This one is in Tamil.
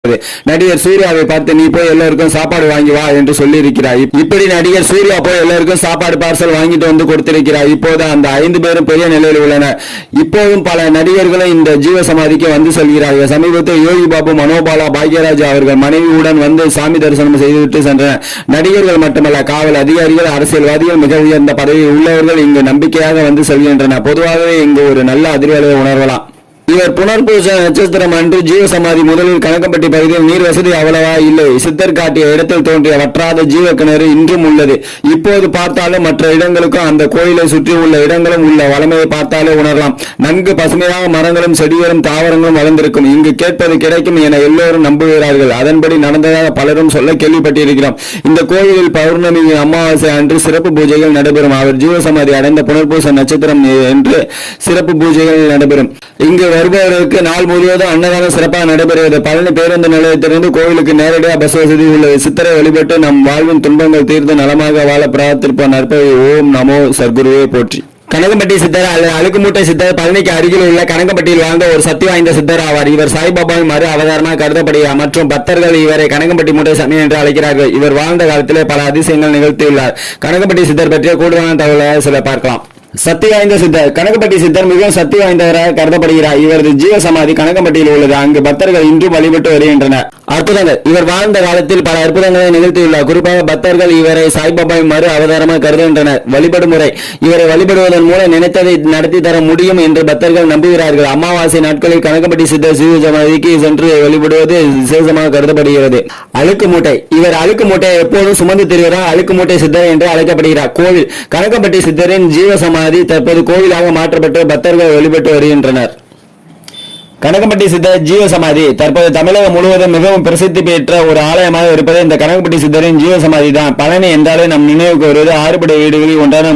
நடிகர் சூர்யாவை பார்த்து நீ போய் எல்லாருக்கும் சாப்பாடு வாங்கி வா என்று சொல்லி இருக்கிறார். இப்படி நடிகர் சூர்யா போய் எல்லாருக்கும் சாப்பாடு பார்சல் வாங்கிட்டு வந்து கொடுத்திருக்கிறார். இப்போது அந்த 5 பேரும் பெரிய நிலையில் உள்ளனர். இப்போதும் பல நடிகர்களும் இந்த ஜீவ சமாதிக்கு வந்து செல்கிறார்கள். சமீபத்தில் யோகி பாபு, மனோபாலா, பாக்யராஜ் அவர்கள் மனைவியுடன் வந்து சாமி தரிசனம் செய்துவிட்டு சென்றனர். நடிகர்கள் மட்டுமல்ல, காவல் அதிகாரிகள், அரசியல்வாதிகள், மிக உயர்ந்த பதவியில் உள்ளவர்கள் இங்கு நம்பிக்கையாக வந்து செல்கின்றனர். பொதுவாகவே இங்கு ஒரு நல்ல அதிர்வலை உணரலாம். இவர் புனர்பூச நட்சத்திரம் அன்று ஜீவ சமாதி. முதலில் கணக்கம்பட்டி பகுதியில் நீர் வசதி அவ்வளவா இல்லை. சித்தர் காட்டிய இடத்தில் தோன்றிய வற்றாத ஜீவ கிணறு இன்றும் உள்ளது. இப்போது பார்த்தாலும் மற்ற இடங்களுக்கும் அந்த கோயிலை சுற்றி உள்ள இடங்களும் உள்ள வளமையை பார்த்தாலே உணரலாம். நன்கு பசுமையாக மரங்களும் செடிகளும் தாவரங்களும் வளர்ந்திருக்கும். இங்கு கேட்பது கிடைக்கும் என எல்லோரும் நம்புகிறார்கள். அதன்படி நடந்ததாக பலரும் சொல்ல கேள்விப்பட்டிருக்கிறோம். இந்த கோயிலில் பௌர்ணமி, அமாவாசை அன்று சிறப்பு பூஜைகள் நடைபெறும். அவர் ஜீவ சமாதி அடைந்த புனர்பூச நட்சத்திரம் என்று சிறப்பு பூஜைகள் நடைபெறும். இங்கு வருபவர்களுக்கு நாள் முழுவதும் அன்னதானம் சிறப்பாக நடைபெறுகிறது. பழனி பேருந்து நிலையத்திலிருந்து கோவிலுக்கு நேரடியாக பஸ் வசதி உள்ளது. சித்தரை வழிபட்டு நம் வாழ்வின் துன்பங்கள் தீர்த்து நலமாக வாழ பிரார்த்திப்போம். நற்பவி. ஓம் நமோ சர்க்குருவே போற்றி. கனகம்பட்டி சித்தர் அல்லது அழுக்குமூட்டை சித்தர் பழனிக்கு அருகில் உள்ள கனகம்பட்டியில் வாழ்ந்த ஒரு சக்தி வாய்ந்த சித்தர் ஆவார். இவர் சாய்பாபாவின் மறு அவதாரமாக கருதப்படுகிறார் மற்றும் பக்தர்கள் இவரை கனகம்பட்டி மூட்டை சாமி என்று அழைக்கிறார்கள். இவர் வாழ்ந்த காலத்திலே பல அதிசயங்கள் நிகழ்த்தியுள்ளார். கனகம்பட்டி சித்தர் பற்றிய கூடுதலான தகவல்களை சில பார்க்கலாம். சக்தி வாய்ந்த சித்தர். கனகம்பட்டி சித்தர் மிகவும் சக்தி வாய்ந்தவராக கருதப்படுகிறார். இவரது ஜீவ சமாதி கனகம்பட்டியில் உள்ளது. அங்கு பக்தர்கள் இன்றும் வழிபட்டு வருகின்றனர். அற்புதங்கள். இவர் வாழ்ந்த காலத்தில் பல அற்புதங்களை நிகழ்த்தியுள்ளார். குறிப்பாக பக்தர்கள் இவரை சாய்பாபாவின் மறு அவதாரமாக கருதுகின்றனர். வழிபடும் முறை. இவரை வழிபடுவதன் மூலம் நினைத்ததை நடத்தி தர முடியும் என்று பக்தர்கள் நம்புகிறார்கள். அமாவாசை நாட்களில் கனகம்பட்டி சித்தர் ஜீவ சமாதிக்கு சென்று வழிபடுவது விசேஷமாக கருதப்படுகிறது. அழுக்கு மூட்டை. இவர் அழுக்கு மூட்டையை எப்போதும் சுமந்து திரிவதால் அழுக்கு மூட்டை சித்தர் என்று அழைக்கப்படுகிறார். கோவில். கனகம்பட்டி சித்தரின் ஜீவ சமாதி தற்போது கோவிலாக மாற்றப்பட்டு பக்தர்கள் வழிபட்டு வருகின்றனர். கனகம்பட்டி சித்தர் ஜீவ சமாதி தற்போது தமிழகம் முழுவதும் மிகவும் பிரசித்தி பெற்ற ஒரு ஆலயமாக இருப்பது இந்த கனகம்பட்டி சித்தரின் ஜீவ சமாதி தான். பழனி என்றாலே நம் நினைவுக்கு வருவது 6 படை வீடுகளில் ஒன்றான